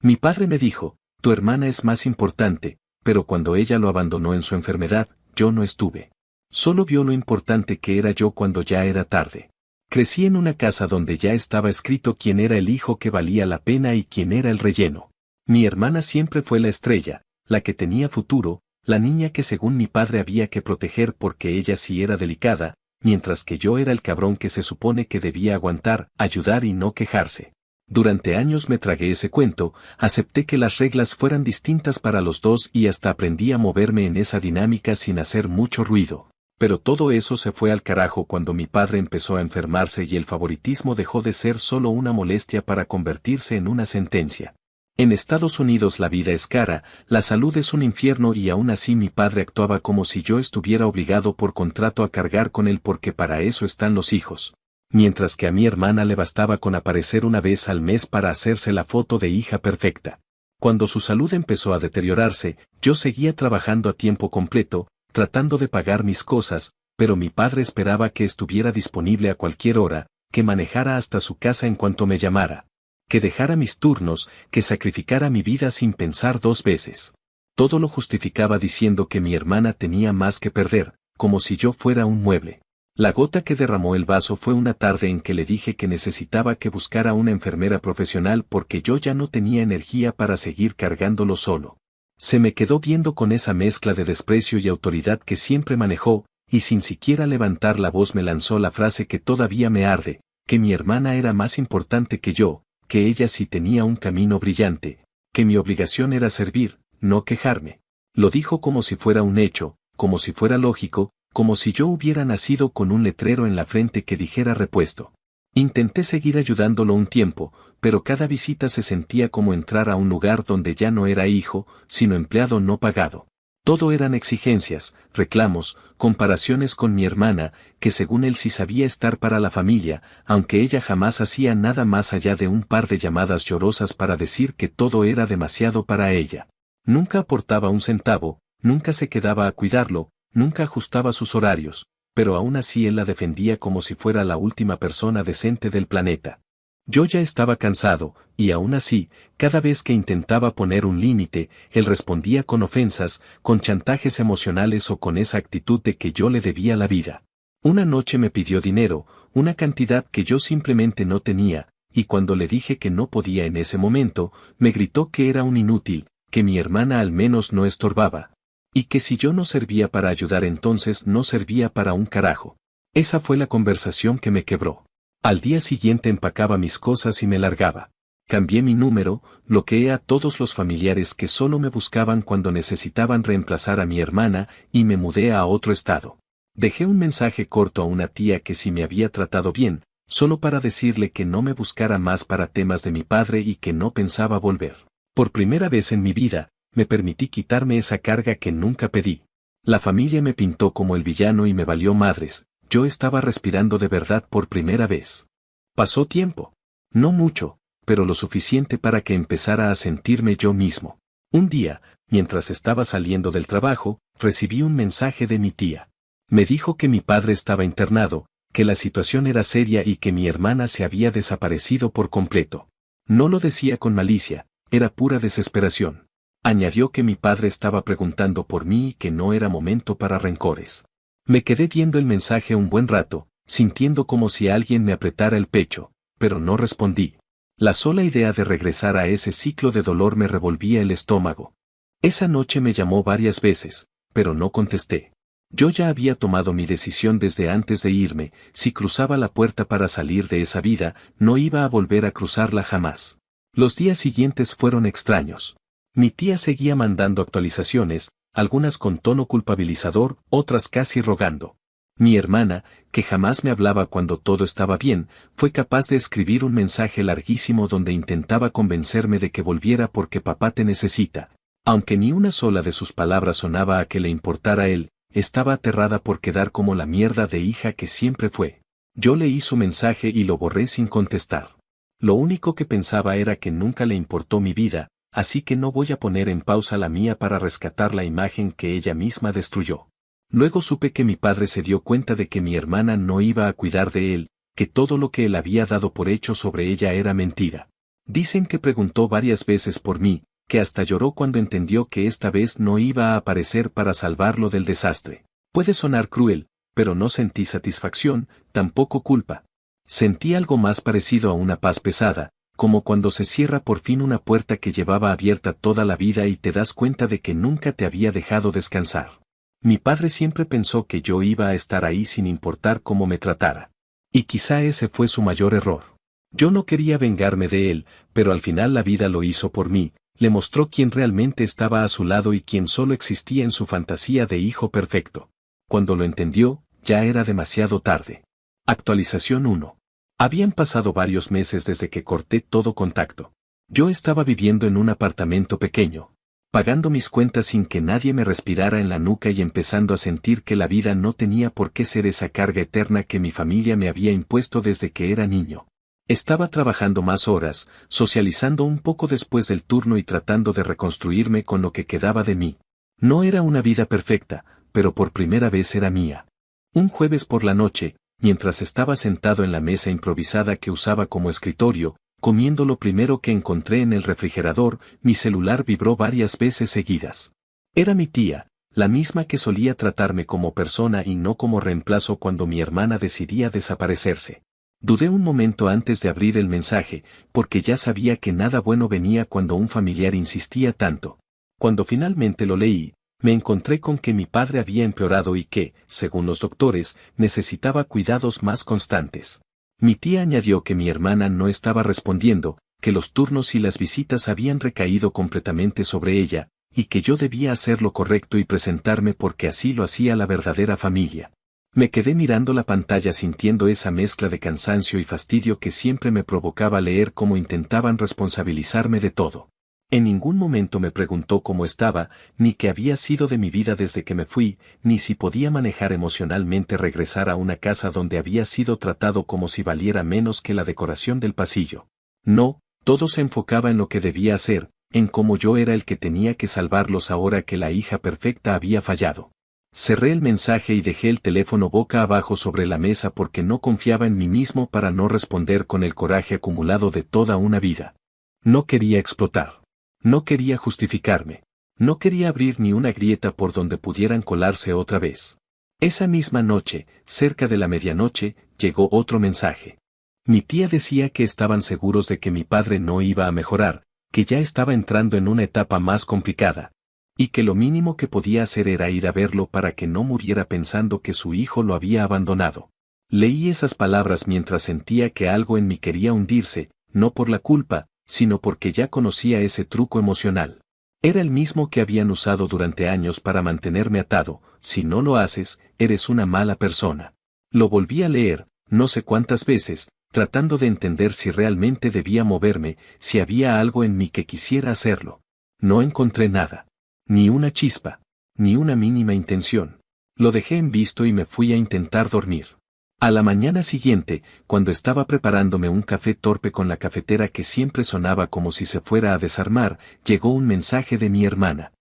Mi padre me dijo, tu hermana es más importante, pero cuando ella lo abandonó en su enfermedad, yo no estuve. Solo vio lo importante que era yo cuando ya era tarde. Crecí en una casa donde ya estaba escrito quién era el hijo que valía la pena y quién era el relleno. Mi hermana siempre fue la estrella, la que tenía futuro, la niña que según mi padre había que proteger porque ella sí era delicada, mientras que yo era el cabrón que se supone que debía aguantar, ayudar y no quejarse. Durante años me tragué ese cuento, acepté que las reglas fueran distintas para los dos y hasta aprendí a moverme en esa dinámica sin hacer mucho ruido. Pero todo eso se fue al carajo cuando mi padre empezó a enfermarse y el favoritismo dejó de ser solo una molestia para convertirse en una sentencia. En Estados Unidos la vida es cara, la salud es un infierno y aún así mi padre actuaba como si yo estuviera obligado por contrato a cargar con él porque para eso están los hijos. Mientras que a mi hermana le bastaba con aparecer una vez al mes para hacerse la foto de hija perfecta. Cuando su salud empezó a deteriorarse, yo seguía trabajando a tiempo completo, tratando de pagar mis cosas, pero mi padre esperaba que estuviera disponible a cualquier hora, que manejara hasta su casa en cuanto me llamara. Que dejara mis turnos, que sacrificara mi vida sin pensar dos veces. Todo lo justificaba diciendo que mi hermana tenía más que perder, como si yo fuera un mueble. La gota que derramó el vaso fue una tarde en que le dije que necesitaba que buscara una enfermera profesional porque yo ya no tenía energía para seguir cargándolo solo. Se me quedó viendo con esa mezcla de desprecio y autoridad que siempre manejó, y sin siquiera levantar la voz me lanzó la frase que todavía me arde, que mi hermana era más importante que yo, que ella sí tenía un camino brillante, que mi obligación era servir, no quejarme. Lo dijo como si fuera un hecho, como si fuera lógico, como si yo hubiera nacido con un letrero en la frente que dijera repuesto. Intenté seguir ayudándolo un tiempo, pero cada visita se sentía como entrar a un lugar donde ya no era hijo, sino empleado no pagado. Todo eran exigencias, reclamos, comparaciones con mi hermana, que según él sí sabía estar para la familia, aunque ella jamás hacía nada más allá de un par de llamadas llorosas para decir que todo era demasiado para ella. Nunca aportaba un centavo, nunca se quedaba a cuidarlo, nunca ajustaba sus horarios, pero aún así él la defendía como si fuera la última persona decente del planeta. Yo ya estaba cansado, y aún así, cada vez que intentaba poner un límite, él respondía con ofensas, con chantajes emocionales o con esa actitud de que yo le debía la vida. Una noche me pidió dinero, una cantidad que yo simplemente no tenía, y cuando le dije que no podía en ese momento, me gritó que era un inútil, que mi hermana al menos no estorbaba. Y que si yo no servía para ayudar entonces no servía para un carajo. Esa fue la conversación que me quebró. Al día siguiente empacaba mis cosas y me largaba. Cambié mi número, bloqueé a todos los familiares que solo me buscaban cuando necesitaban reemplazar a mi hermana y me mudé a otro estado. Dejé un mensaje corto a una tía que sí me había tratado bien, solo para decirle que no me buscara más para temas de mi padre y que no pensaba volver. Por primera vez en mi vida, me permití quitarme esa carga que nunca pedí. La familia me pintó como el villano y me valió madres, yo estaba respirando de verdad por primera vez. Pasó tiempo. No mucho, pero lo suficiente para que empezara a sentirme yo mismo. Un día, mientras estaba saliendo del trabajo, recibí un mensaje de mi tía. Me dijo que mi padre estaba internado, que la situación era seria y que mi hermana se había desaparecido por completo. No lo decía con malicia, era pura desesperación. Añadió que mi padre estaba preguntando por mí y que no era momento para rencores. Me quedé viendo el mensaje un buen rato, sintiendo como si alguien me apretara el pecho, pero no respondí. La sola idea de regresar a ese ciclo de dolor me revolvía el estómago. Esa noche me llamó varias veces, pero no contesté. Yo ya había tomado mi decisión desde antes de irme, si cruzaba la puerta para salir de esa vida, no iba a volver a cruzarla jamás. Los días siguientes fueron extraños. Mi tía seguía mandando actualizaciones, algunas con tono culpabilizador, otras casi rogando. Mi hermana, que jamás me hablaba cuando todo estaba bien, fue capaz de escribir un mensaje larguísimo donde intentaba convencerme de que volviera porque papá te necesita. Aunque ni una sola de sus palabras sonaba a que le importara a él, estaba aterrada por quedar como la mierda de hija que siempre fue. Yo leí su mensaje y lo borré sin contestar. Lo único que pensaba era que nunca le importó mi vida, así que no voy a poner en pausa la mía para rescatar la imagen que ella misma destruyó. Luego supe que mi padre se dio cuenta de que mi hermana no iba a cuidar de él, que todo lo que él había dado por hecho sobre ella era mentira. Dicen que preguntó varias veces por mí, que hasta lloró cuando entendió que esta vez no iba a aparecer para salvarlo del desastre. Puede sonar cruel, pero no sentí satisfacción, tampoco culpa. Sentí algo más parecido a una paz pesada, como cuando se cierra por fin una puerta que llevaba abierta toda la vida y te das cuenta de que nunca te había dejado descansar. Mi padre siempre pensó que yo iba a estar ahí sin importar cómo me tratara. Y quizá ese fue su mayor error. Yo no quería vengarme de él, pero al final la vida lo hizo por mí, le mostró quién realmente estaba a su lado y quién solo existía en su fantasía de hijo perfecto. Cuando lo entendió, ya era demasiado tarde. Actualización 1. Habían pasado varios meses desde que corté todo contacto. Yo estaba viviendo en un apartamento pequeño, pagando mis cuentas sin que nadie me respirara en la nuca y empezando a sentir que la vida no tenía por qué ser esa carga eterna que mi familia me había impuesto desde que era niño. Estaba trabajando más horas, socializando un poco después del turno y tratando de reconstruirme con lo que quedaba de mí. No era una vida perfecta, pero por primera vez era mía. Un jueves por la noche, mientras estaba sentado en la mesa improvisada que usaba como escritorio, comiendo lo primero que encontré en el refrigerador, mi celular vibró varias veces seguidas. Era mi tía, la misma que solía tratarme como persona y no como reemplazo cuando mi hermana decidía desaparecerse. Dudé un momento antes de abrir el mensaje, porque ya sabía que nada bueno venía cuando un familiar insistía tanto. Cuando finalmente lo leí, me encontré con que mi padre había empeorado y que, según los doctores, necesitaba cuidados más constantes. Mi tía añadió que mi hermana no estaba respondiendo, que los turnos y las visitas habían recaído completamente sobre ella, y que yo debía hacer lo correcto y presentarme porque así lo hacía la verdadera familia. Me quedé mirando la pantalla sintiendo esa mezcla de cansancio y fastidio que siempre me provocaba leer cómo intentaban responsabilizarme de todo. En ningún momento me preguntó cómo estaba, ni qué había sido de mi vida desde que me fui, ni si podía manejar emocionalmente regresar a una casa donde había sido tratado como si valiera menos que la decoración del pasillo. No, todo se enfocaba en lo que debía hacer, en cómo yo era el que tenía que salvarlos ahora que la hija perfecta había fallado. Cerré el mensaje y dejé el teléfono boca abajo sobre la mesa porque no confiaba en mí mismo para no responder con el coraje acumulado de toda una vida. No quería explotar. No quería justificarme. No quería abrir ni una grieta por donde pudieran colarse otra vez. Esa misma noche, cerca de la medianoche, llegó otro mensaje. Mi tía decía que estaban seguros de que mi padre no iba a mejorar, que ya estaba entrando en una etapa más complicada, y que lo mínimo que podía hacer era ir a verlo para que no muriera pensando que su hijo lo había abandonado. Leí esas palabras mientras sentía que algo en mí quería hundirse, no por la culpa, sino porque ya conocía ese truco emocional. Era el mismo que habían usado durante años para mantenerme atado: si no lo haces, eres una mala persona. Lo volví a leer, no sé cuántas veces, tratando de entender si realmente debía moverme, si había algo en mí que quisiera hacerlo. No encontré nada. Ni una chispa, ni una mínima intención. Lo dejé en visto y me fui a intentar dormir. A la mañana siguiente, cuando estaba preparándome un café torpe con la cafetera que siempre sonaba como si se fuera a desarmar, llegó un mensaje de mi hermana.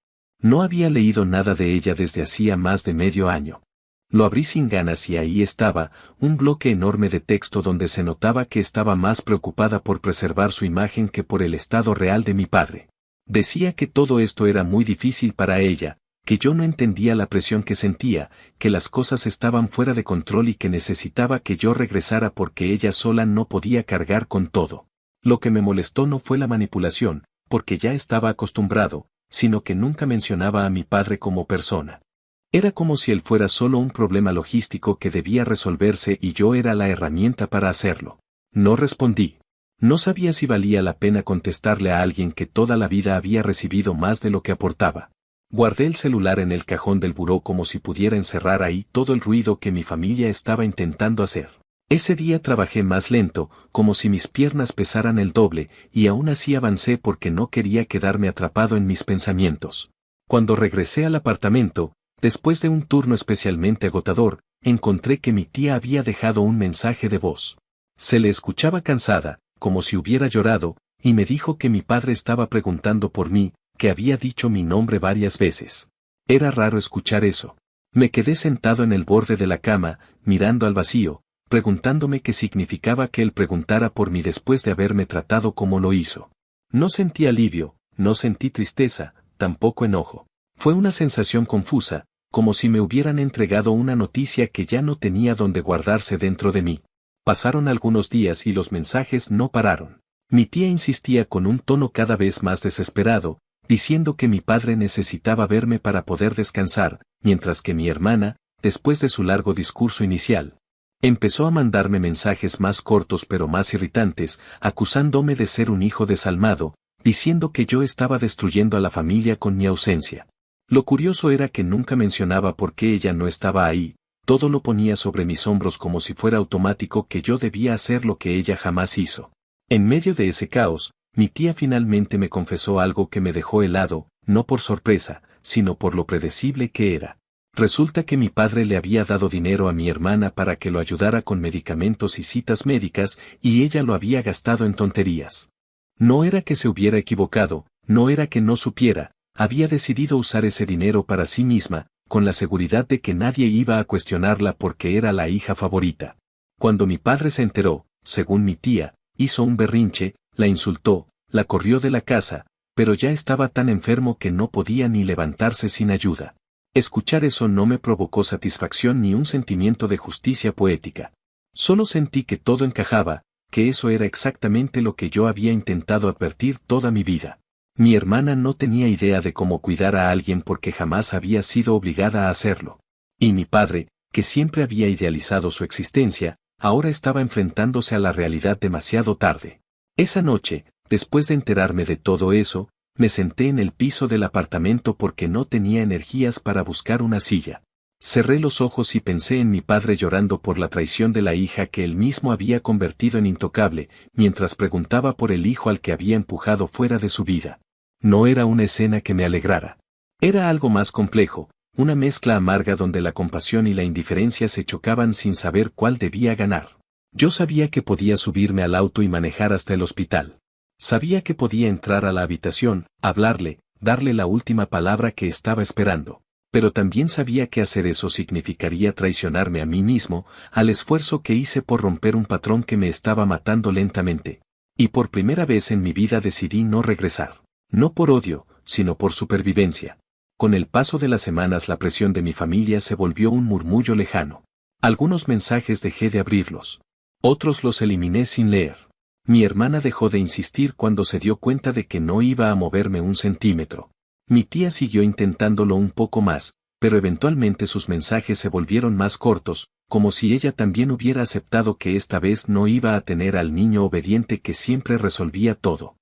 No había leído nada de ella desde hacía más de medio año. Lo abrí sin ganas y ahí estaba, un bloque enorme de texto donde se notaba que estaba más preocupada por preservar su imagen que por el estado real de mi padre. Decía que todo esto era muy difícil para ella, que yo no entendía la presión que sentía, que las cosas estaban fuera de control y que necesitaba que yo regresara porque ella sola no podía cargar con todo. Lo que me molestó no fue la manipulación, porque ya estaba acostumbrado, sino que nunca mencionaba a mi padre como persona. Era como si él fuera solo un problema logístico que debía resolverse y yo era la herramienta para hacerlo. No respondí. No sabía si valía la pena contestarle a alguien que toda la vida había recibido más de lo que aportaba. Guardé el celular en el cajón del buró como si pudiera encerrar ahí todo el ruido que mi familia estaba intentando hacer. Ese día trabajé más lento, como si mis piernas pesaran el doble, y aún así avancé porque no quería quedarme atrapado en mis pensamientos. Cuando regresé al apartamento, después de un turno especialmente agotador, encontré que mi tía había dejado un mensaje de voz. Se le escuchaba cansada, como si hubiera llorado, y me dijo que mi padre estaba preguntando por mí, que había dicho mi nombre varias veces. Era raro escuchar eso. Me quedé sentado en el borde de la cama, mirando al vacío, preguntándome qué significaba que él preguntara por mí después de haberme tratado como lo hizo. No sentí alivio, no sentí tristeza, tampoco enojo. Fue una sensación confusa, como si me hubieran entregado una noticia que ya no tenía donde guardarse dentro de mí. Pasaron algunos días y los mensajes no pararon. Mi tía insistía con un tono cada vez más desesperado, diciendo que mi padre necesitaba verme para poder descansar, mientras que mi hermana, después de su largo discurso inicial, empezó a mandarme mensajes más cortos pero más irritantes, acusándome de ser un hijo desalmado, diciendo que yo estaba destruyendo a la familia con mi ausencia. Lo curioso era que nunca mencionaba por qué ella no estaba ahí, todo lo ponía sobre mis hombros como si fuera automático que yo debía hacer lo que ella jamás hizo. En medio de ese caos, mi tía finalmente me confesó algo que me dejó helado, no por sorpresa, sino por lo predecible que era. Resulta que mi padre le había dado dinero a mi hermana para que lo ayudara con medicamentos y citas médicas, y ella lo había gastado en tonterías. No era que se hubiera equivocado, no era que no supiera, había decidido usar ese dinero para sí misma, con la seguridad de que nadie iba a cuestionarla porque era la hija favorita. Cuando mi padre se enteró, según mi tía, hizo un berrinche, la insultó, la corrió de la casa, pero ya estaba tan enfermo que no podía ni levantarse sin ayuda. Escuchar eso no me provocó satisfacción ni un sentimiento de justicia poética. Solo sentí que todo encajaba, que eso era exactamente lo que yo había intentado advertir toda mi vida. Mi hermana no tenía idea de cómo cuidar a alguien porque jamás había sido obligada a hacerlo. Y mi padre, que siempre había idealizado su existencia, ahora estaba enfrentándose a la realidad demasiado tarde. Esa noche, después de enterarme de todo eso, me senté en el piso del apartamento porque no tenía energías para buscar una silla. Cerré los ojos y pensé en mi padre llorando por la traición de la hija que él mismo había convertido en intocable, mientras preguntaba por el hijo al que había empujado fuera de su vida. No era una escena que me alegrara. Era algo más complejo, una mezcla amarga donde la compasión y la indiferencia se chocaban sin saber cuál debía ganar. Yo sabía que podía subirme al auto y manejar hasta el hospital. Sabía que podía entrar a la habitación, hablarle, darle la última palabra que estaba esperando. Pero también sabía que hacer eso significaría traicionarme a mí mismo, al esfuerzo que hice por romper un patrón que me estaba matando lentamente. Y por primera vez en mi vida decidí no regresar. No por odio, sino por supervivencia. Con el paso de las semanas la presión de mi familia se volvió un murmullo lejano. Algunos mensajes dejé de abrirlos. Otros los eliminé sin leer. Mi hermana dejó de insistir cuando se dio cuenta de que no iba a moverme un centímetro. Mi tía siguió intentándolo un poco más, pero eventualmente sus mensajes se volvieron más cortos, como si ella también hubiera aceptado que esta vez no iba a tener al niño obediente que siempre resolvía todo.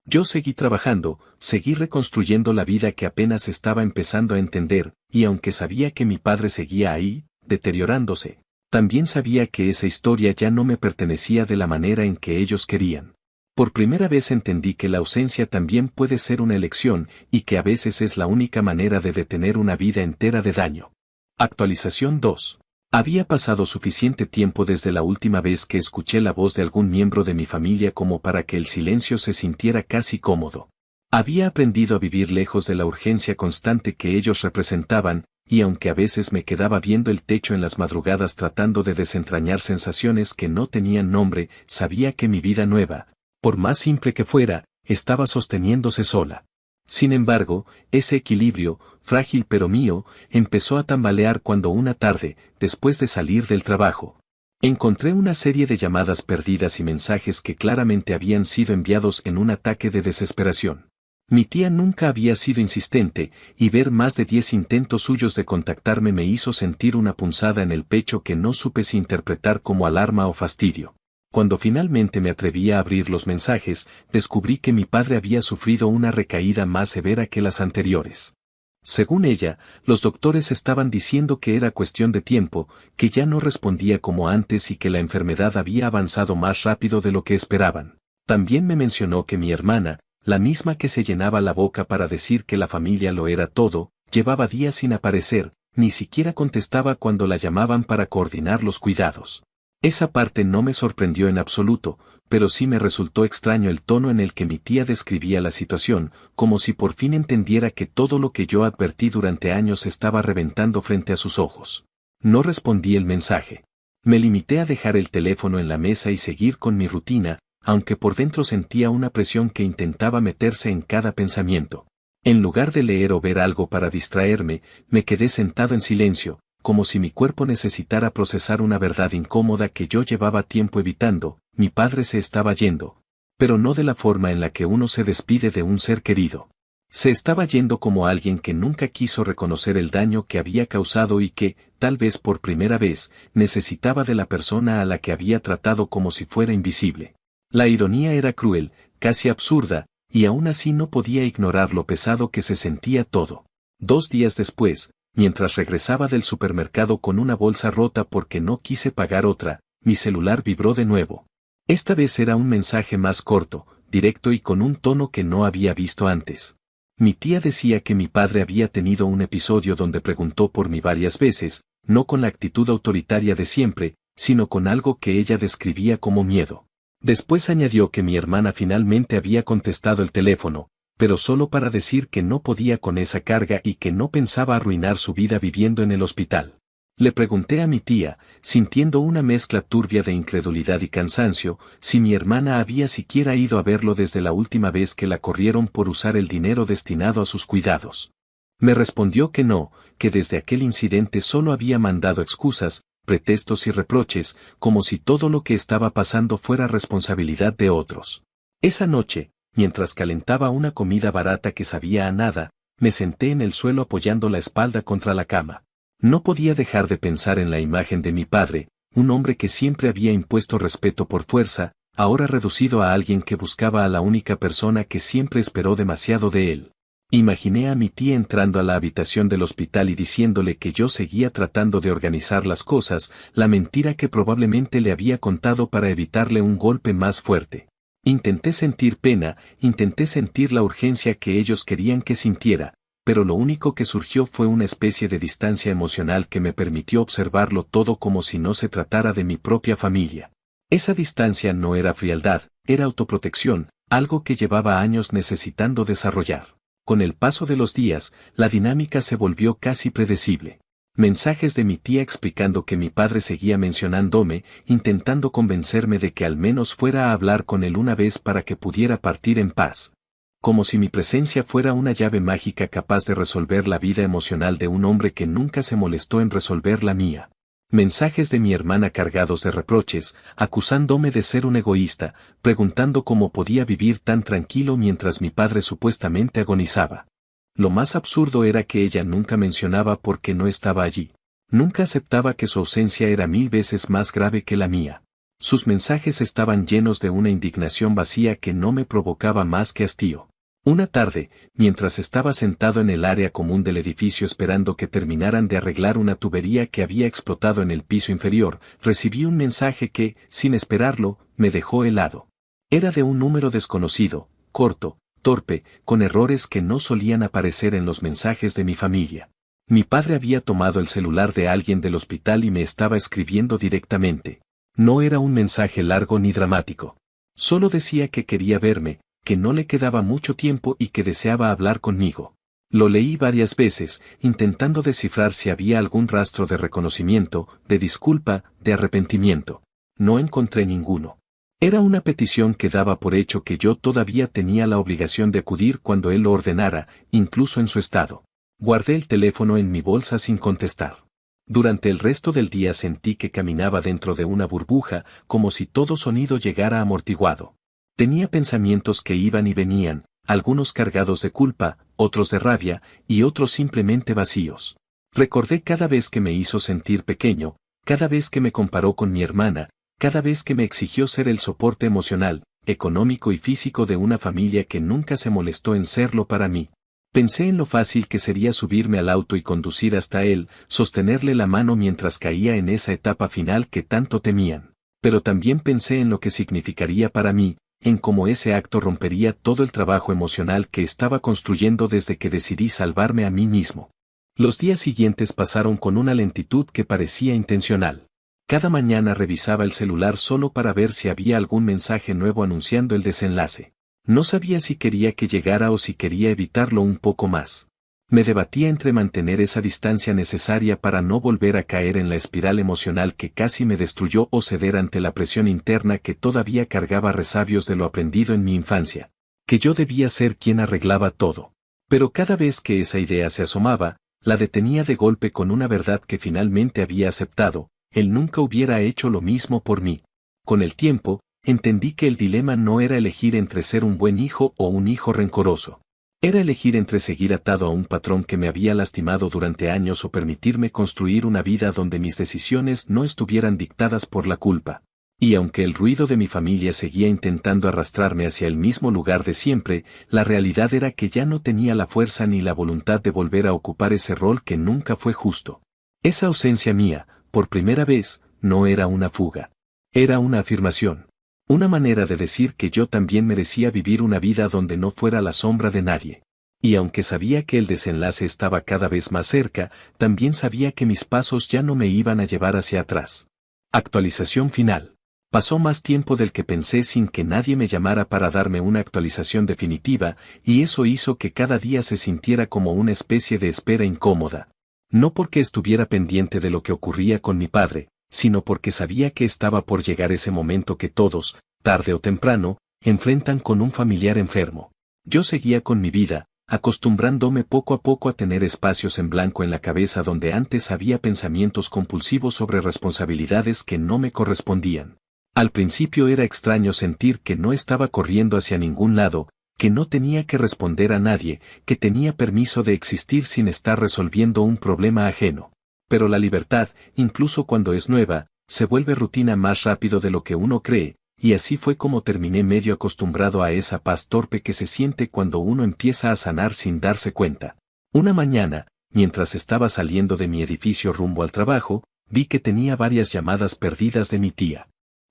Yo seguí trabajando, seguí reconstruyendo la vida que apenas estaba empezando a entender, y aunque sabía que mi padre seguía ahí, deteriorándose, también sabía que esa historia ya no me pertenecía de la manera en que ellos querían. Por primera vez entendí que la ausencia también puede ser una elección, y que a veces es la única manera de detener una vida entera de daño. Actualización 2. Había pasado suficiente tiempo desde la última vez que escuché la voz de algún miembro de mi familia como para que el silencio se sintiera casi cómodo. Había aprendido a vivir lejos de la urgencia constante que ellos representaban, y aunque a veces me quedaba viendo el techo en las madrugadas tratando de desentrañar sensaciones que no tenían nombre, sabía que mi vida nueva, por más simple que fuera, estaba sosteniéndose sola. Sin embargo, ese equilibrio, frágil pero mío, empezó a tambalear cuando una tarde, después de salir del trabajo, encontré una serie de llamadas perdidas y mensajes que claramente habían sido enviados en un ataque de desesperación. Mi tía nunca había sido insistente, y ver más de 10 intentos suyos de contactarme me hizo sentir una punzada en el pecho que no supe si interpretar como alarma o fastidio. Cuando finalmente me atreví a abrir los mensajes, descubrí que mi padre había sufrido una recaída más severa que las anteriores. Según ella, los doctores estaban diciendo que era cuestión de tiempo, que ya no respondía como antes y que la enfermedad había avanzado más rápido de lo que esperaban. También me mencionó que mi hermana, la misma que se llenaba la boca para decir que la familia lo era todo, llevaba días sin aparecer, ni siquiera contestaba cuando la llamaban para coordinar los cuidados. Esa parte no me sorprendió en absoluto, pero sí me resultó extraño el tono en el que mi tía describía la situación, como si por fin entendiera que todo lo que yo advertí durante años estaba reventando frente a sus ojos. No respondí el mensaje. Me limité a dejar el teléfono en la mesa y seguir con mi rutina, aunque por dentro sentía una presión que intentaba meterse en cada pensamiento. En lugar de leer o ver algo para distraerme, me quedé sentado en silencio, como si mi cuerpo necesitara procesar una verdad incómoda que yo llevaba tiempo evitando. Mi padre se estaba yendo. Pero no de la forma en la que uno se despide de un ser querido. Se estaba yendo como alguien que nunca quiso reconocer el daño que había causado y que, tal vez por primera vez, necesitaba de la persona a la que había tratado como si fuera invisible. La ironía era cruel, casi absurda, y aún así no podía ignorar lo pesado que se sentía todo. 2 días después, mientras regresaba del supermercado con una bolsa rota porque no quise pagar otra, mi celular vibró de nuevo. Esta vez era un mensaje más corto, directo y con un tono que no había visto antes. Mi tía decía que mi padre había tenido un episodio donde preguntó por mí varias veces, no con la actitud autoritaria de siempre, sino con algo que ella describía como miedo. Después añadió que mi hermana finalmente había contestado el teléfono, pero solo para decir que no podía con esa carga y que no pensaba arruinar su vida viviendo en el hospital. Le pregunté a mi tía, sintiendo una mezcla turbia de incredulidad y cansancio, si mi hermana había siquiera ido a verlo desde la última vez que la corrieron por usar el dinero destinado a sus cuidados. Me respondió que no, que desde aquel incidente solo había mandado excusas, pretextos y reproches, como si todo lo que estaba pasando fuera responsabilidad de otros. Esa noche, mientras calentaba una comida barata que sabía a nada, me senté en el suelo apoyando la espalda contra la cama. No podía dejar de pensar en la imagen de mi padre, un hombre que siempre había impuesto respeto por fuerza, ahora reducido a alguien que buscaba a la única persona que siempre esperó demasiado de él. Imaginé a mi tía entrando a la habitación del hospital y diciéndole que yo seguía tratando de organizar las cosas, la mentira que probablemente le había contado para evitarle un golpe más fuerte. Intenté sentir pena, intenté sentir la urgencia que ellos querían que sintiera, pero lo único que surgió fue una especie de distancia emocional que me permitió observarlo todo como si no se tratara de mi propia familia. Esa distancia no era frialdad, era autoprotección, algo que llevaba años necesitando desarrollar. Con el paso de los días, la dinámica se volvió casi predecible. Mensajes de mi tía explicando que mi padre seguía mencionándome, intentando convencerme de que al menos fuera a hablar con él una vez para que pudiera partir en paz. Como si mi presencia fuera una llave mágica capaz de resolver la vida emocional de un hombre que nunca se molestó en resolver la mía. Mensajes de mi hermana cargados de reproches, acusándome de ser un egoísta, preguntando cómo podía vivir tan tranquilo mientras mi padre supuestamente agonizaba. Lo más absurdo era que ella nunca mencionaba por qué no estaba allí. Nunca aceptaba que su ausencia era 1000 veces más grave que la mía. Sus mensajes estaban llenos de una indignación vacía que no me provocaba más que hastío. Una tarde, mientras estaba sentado en el área común del edificio esperando que terminaran de arreglar una tubería que había explotado en el piso inferior, recibí un mensaje que, sin esperarlo, me dejó helado. Era de un número desconocido, corto, torpe, con errores que no solían aparecer en los mensajes de mi familia. Mi padre había tomado el celular de alguien del hospital y me estaba escribiendo directamente. No era un mensaje largo ni dramático. Solo decía que quería verme, que no le quedaba mucho tiempo y que deseaba hablar conmigo. Lo leí varias veces, intentando descifrar si había algún rastro de reconocimiento, de disculpa, de arrepentimiento. No encontré ninguno. Era una petición que daba por hecho que yo todavía tenía la obligación de acudir cuando él lo ordenara, incluso en su estado. Guardé el teléfono en mi bolsa sin contestar. Durante el resto del día sentí que caminaba dentro de una burbuja, como si todo sonido llegara amortiguado. Tenía pensamientos que iban y venían, algunos cargados de culpa, otros de rabia, y otros simplemente vacíos. Recordé cada vez que me hizo sentir pequeño, cada vez que me comparó con mi hermana, cada vez que me exigió ser el soporte emocional, económico y físico de una familia que nunca se molestó en serlo para mí. Pensé en lo fácil que sería subirme al auto y conducir hasta él, sostenerle la mano mientras caía en esa etapa final que tanto temían. Pero también pensé en lo que significaría para mí, en cómo ese acto rompería todo el trabajo emocional que estaba construyendo desde que decidí salvarme a mí mismo. Los días siguientes pasaron con una lentitud que parecía intencional. Cada mañana revisaba el celular solo para ver si había algún mensaje nuevo anunciando el desenlace. No sabía si quería que llegara o si quería evitarlo un poco más. Me debatía entre mantener esa distancia necesaria para no volver a caer en la espiral emocional que casi me destruyó o ceder ante la presión interna que todavía cargaba resabios de lo aprendido en mi infancia, que yo debía ser quien arreglaba todo. Pero cada vez que esa idea se asomaba, la detenía de golpe con una verdad que finalmente había aceptado: él nunca hubiera hecho lo mismo por mí. Con el tiempo, entendí que el dilema no era elegir entre ser un buen hijo o un hijo rencoroso. Era elegir entre seguir atado a un patrón que me había lastimado durante años o permitirme construir una vida donde mis decisiones no estuvieran dictadas por la culpa. Y aunque el ruido de mi familia seguía intentando arrastrarme hacia el mismo lugar de siempre, la realidad era que ya no tenía la fuerza ni la voluntad de volver a ocupar ese rol que nunca fue justo. Esa ausencia mía, por primera vez, no era una fuga. Era una afirmación. Una manera de decir que yo también merecía vivir una vida donde no fuera la sombra de nadie. Y aunque sabía que el desenlace estaba cada vez más cerca, también sabía que mis pasos ya no me iban a llevar hacia atrás. Actualización final. Pasó más tiempo del que pensé sin que nadie me llamara para darme una actualización definitiva, y eso hizo que cada día se sintiera como una especie de espera incómoda. No porque estuviera pendiente de lo que ocurría con mi padre, sino porque sabía que estaba por llegar ese momento que todos, tarde o temprano, enfrentan con un familiar enfermo. Yo seguía con mi vida, acostumbrándome poco a poco a tener espacios en blanco en la cabeza donde antes había pensamientos compulsivos sobre responsabilidades que no me correspondían. Al principio era extraño sentir que no estaba corriendo hacia ningún lado, que no tenía que responder a nadie, que tenía permiso de existir sin estar resolviendo un problema ajeno. Pero la libertad, incluso cuando es nueva, se vuelve rutina más rápido de lo que uno cree, y así fue como terminé medio acostumbrado a esa paz torpe que se siente cuando uno empieza a sanar sin darse cuenta. Una mañana, mientras estaba saliendo de mi edificio rumbo al trabajo, vi que tenía varias llamadas perdidas de mi tía.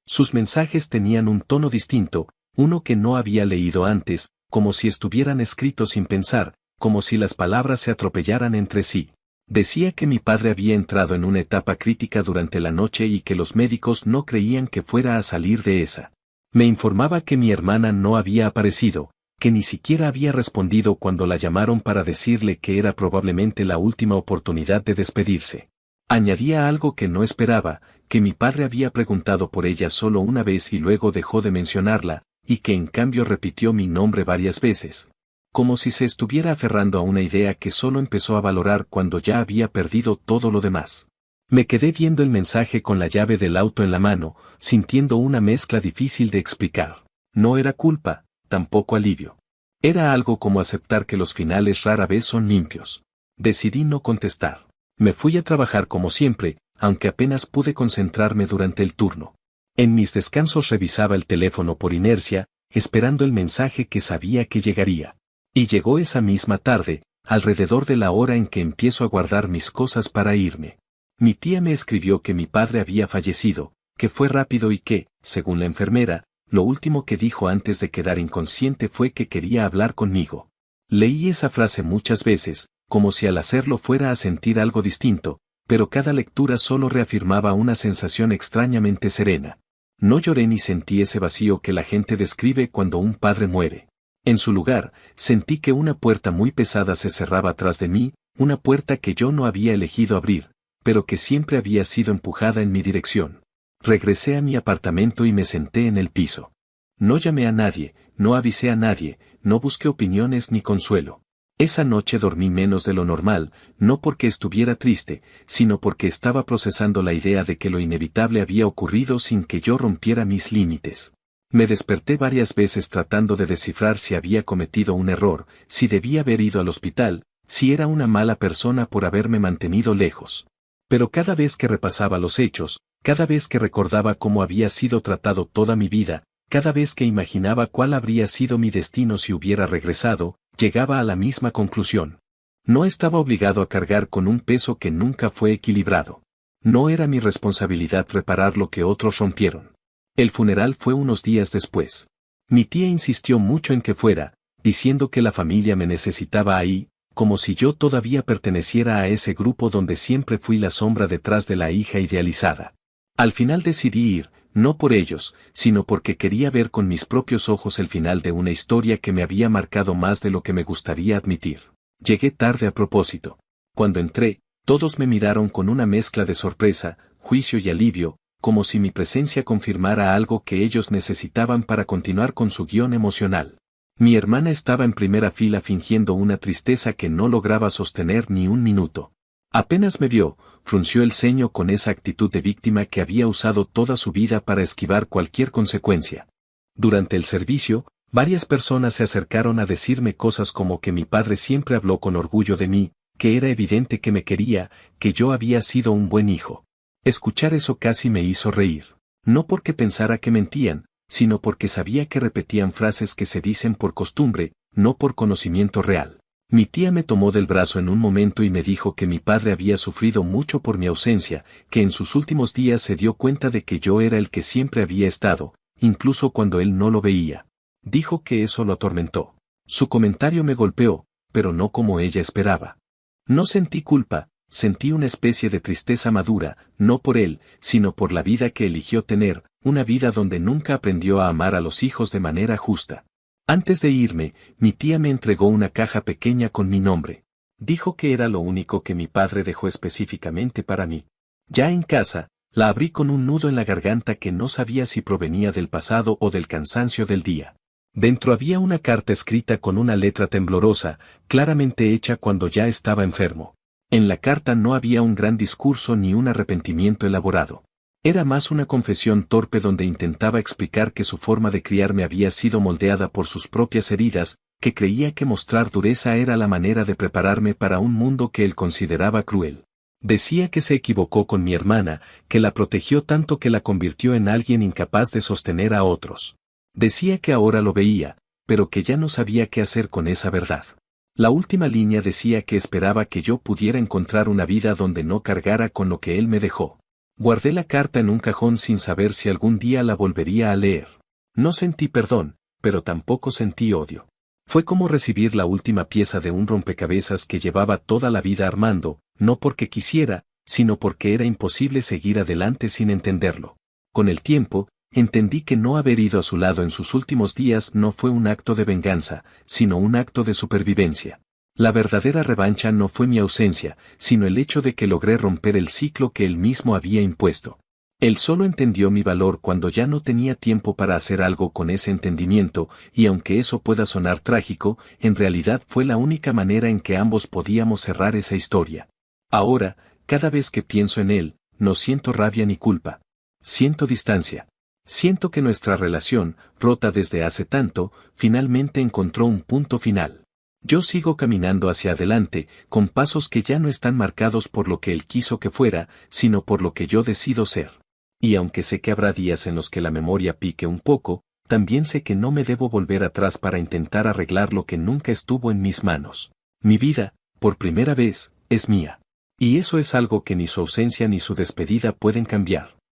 Sus mensajes tenían un tono distinto, uno que no había leído antes, como si estuvieran escritos sin pensar, como si las palabras se atropellaran entre sí. Decía que mi padre había entrado en una etapa crítica durante la noche y que los médicos no creían que fuera a salir de esa. Me informaba que mi hermana no había aparecido, que ni siquiera había respondido cuando la llamaron para decirle que era probablemente la última oportunidad de despedirse. Añadía algo que no esperaba, que mi padre había preguntado por ella solo una vez y luego dejó de mencionarla, y que en cambio repitió mi nombre varias veces. Como si se estuviera aferrando a una idea que solo empezó a valorar cuando ya había perdido todo lo demás. Me quedé viendo el mensaje con la llave del auto en la mano, sintiendo una mezcla difícil de explicar. No era culpa, tampoco alivio. Era algo como aceptar que los finales rara vez son limpios. Decidí no contestar. Me fui a trabajar como siempre, aunque apenas pude concentrarme durante el turno. En mis descansos revisaba el teléfono por inercia, esperando el mensaje que sabía que llegaría. Y llegó esa misma tarde, alrededor de la hora en que empiezo a guardar mis cosas para irme. Mi tía me escribió que mi padre había fallecido, que fue rápido y que, según la enfermera, lo último que dijo antes de quedar inconsciente fue que quería hablar conmigo. Leí esa frase muchas veces, como si al hacerlo fuera a sentir algo distinto, pero cada lectura solo reafirmaba una sensación extrañamente serena. No lloré ni sentí ese vacío que la gente describe cuando un padre muere. En su lugar, sentí que una puerta muy pesada se cerraba tras de mí, una puerta que yo no había elegido abrir, pero que siempre había sido empujada en mi dirección. Regresé a mi apartamento y me senté en el piso. No llamé a nadie, no avisé a nadie, no busqué opiniones ni consuelo. Esa noche dormí menos de lo normal, no porque estuviera triste, sino porque estaba procesando la idea de que lo inevitable había ocurrido sin que yo rompiera mis límites. Me desperté varias veces tratando de descifrar si había cometido un error, si debía haber ido al hospital, si era una mala persona por haberme mantenido lejos. Pero cada vez que repasaba los hechos, cada vez que recordaba cómo había sido tratado toda mi vida, cada vez que imaginaba cuál habría sido mi destino si hubiera regresado, llegaba a la misma conclusión. No estaba obligado a cargar con un peso que nunca fue equilibrado. No era mi responsabilidad reparar lo que otros rompieron. El funeral fue unos días después. Mi tía insistió mucho en que fuera, diciendo que la familia me necesitaba ahí, como si yo todavía perteneciera a ese grupo donde siempre fui la sombra detrás de la hija idealizada. Al final decidí ir, no por ellos, sino porque quería ver con mis propios ojos el final de una historia que me había marcado más de lo que me gustaría admitir. Llegué tarde a propósito. Cuando entré, todos me miraron con una mezcla de sorpresa, juicio y alivio, como si mi presencia confirmara algo que ellos necesitaban para continuar con su guión emocional. Mi hermana estaba en primera fila fingiendo una tristeza que no lograba sostener ni un minuto. Apenas me vio, frunció el ceño con esa actitud de víctima que había usado toda su vida para esquivar cualquier consecuencia. Durante el servicio, varias personas se acercaron a decirme cosas como que mi padre siempre habló con orgullo de mí, que era evidente que me quería, que yo había sido un buen hijo. Escuchar eso casi me hizo reír. No porque pensara que mentían, sino porque sabía que repetían frases que se dicen por costumbre, no por conocimiento real. Mi tía me tomó del brazo en un momento y me dijo que mi padre había sufrido mucho por mi ausencia, que en sus últimos días se dio cuenta de que yo era el que siempre había estado, incluso cuando él no lo veía. Dijo que eso lo atormentó. Su comentario me golpeó, pero no como ella esperaba. No sentí culpa, sentí una especie de tristeza madura, no por él, sino por la vida que eligió tener, una vida donde nunca aprendió a amar a los hijos de manera justa. Antes de irme, mi tía me entregó una caja pequeña con mi nombre. Dijo que era lo único que mi padre dejó específicamente para mí. Ya en casa, la abrí con un nudo en la garganta que no sabía si provenía del pasado o del cansancio del día. Dentro había una carta escrita con una letra temblorosa, claramente hecha cuando ya estaba enfermo. En la carta no había un gran discurso ni un arrepentimiento elaborado. Era más una confesión torpe donde intentaba explicar que su forma de criarme había sido moldeada por sus propias heridas, que creía que mostrar dureza era la manera de prepararme para un mundo que él consideraba cruel. Decía que se equivocó con mi hermana, que la protegió tanto que la convirtió en alguien incapaz de sostener a otros. Decía que ahora lo veía, pero que ya no sabía qué hacer con esa verdad. La última línea decía que esperaba que yo pudiera encontrar una vida donde no cargara con lo que él me dejó. Guardé la carta en un cajón sin saber si algún día la volvería a leer. No sentí perdón, pero tampoco sentí odio. Fue como recibir la última pieza de un rompecabezas que llevaba toda la vida armando, no porque quisiera, sino porque era imposible seguir adelante sin entenderlo. Con el tiempo, entendí que no haber ido a su lado en sus últimos días no fue un acto de venganza, sino un acto de supervivencia. La verdadera revancha no fue mi ausencia, sino el hecho de que logré romper el ciclo que él mismo había impuesto. Él solo entendió mi valor cuando ya no tenía tiempo para hacer algo con ese entendimiento, y aunque eso pueda sonar trágico, en realidad fue la única manera en que ambos podíamos cerrar esa historia. Ahora, cada vez que pienso en él, no siento rabia ni culpa. Siento distancia. Siento que nuestra relación, rota desde hace tanto, finalmente encontró un punto final. Yo sigo caminando hacia adelante, con pasos que ya no están marcados por lo que él quiso que fuera, sino por lo que yo decido ser. Y aunque sé que habrá días en los que la memoria pique un poco, también sé que no me debo volver atrás para intentar arreglar lo que nunca estuvo en mis manos. Mi vida, por primera vez, es mía. Y eso es algo que ni su ausencia ni su despedida pueden cambiar.